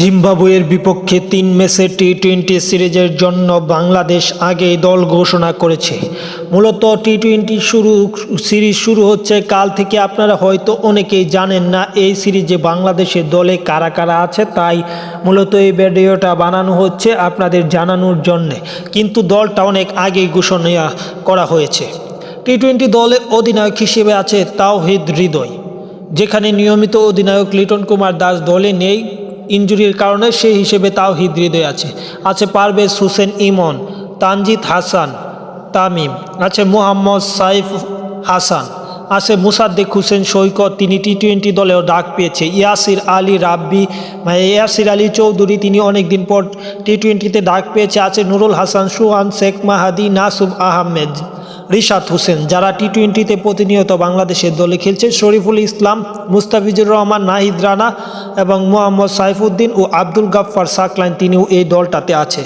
জিম্বাবুয়ের বিপক্ষে ৩ ম্যাচের টি-20 সিরিজের জন্য বাংলাদেশ আগেই দল ঘোষণা করেছে। মূলত টি-20 সিরিজ শুরু হচ্ছে কাল থেকে। আপনারা হয়তো অনেকেই জানেন না এই সিরিজে বাংলাদেশের দলে কারা কারা আছে, তাই মূলত এই ভিডিওটা বানানো হচ্ছে আপনাদের জানানোর জন্যে। কিন্তু দলটা অনেক আগেই ঘোষণা করা হয়েছে। টি-20 দলে অধিনায়ক হিসেবে আছে তাওহিদ হৃদয়, যেখানে নিয়মিত অধিনায়ক লিটন কুমার দাস দলে নেই ইনজুরির কারণে, সেই হিসেবে তাওহিদ হৃদয় আছে পারভেজ হোসেন ইমন, তানজিদ হাসান তামিম, আছে মোহাম্মদ সাইফ হাসান, আছে মুসাদ্দেক হোসেন সৈকত, তিনি টি-20 দলেও ডাক পেয়েছে। ইয়াসির আলী চৌধুরী, তিনি অনেকদিন পর টি-20তে ডাক পেয়েছে। আছে নুরুল হাসান সোহান, শেখ মাহাদি, নাসুম আহমেদ, রিশাদ হোসেন, যারা টি-20তে প্রতিনিয়ত বাংলাদেশের দলে খেলছে। শরীফুল ইসলাম, মুস্তাফিজুর রহমান, নাহিদ রানা এবং মোহাম্মদ সাইফুদ্দিন ও আব্দুল গাফফার সাকলাইন, তিনিও এই দলটাতে আছে।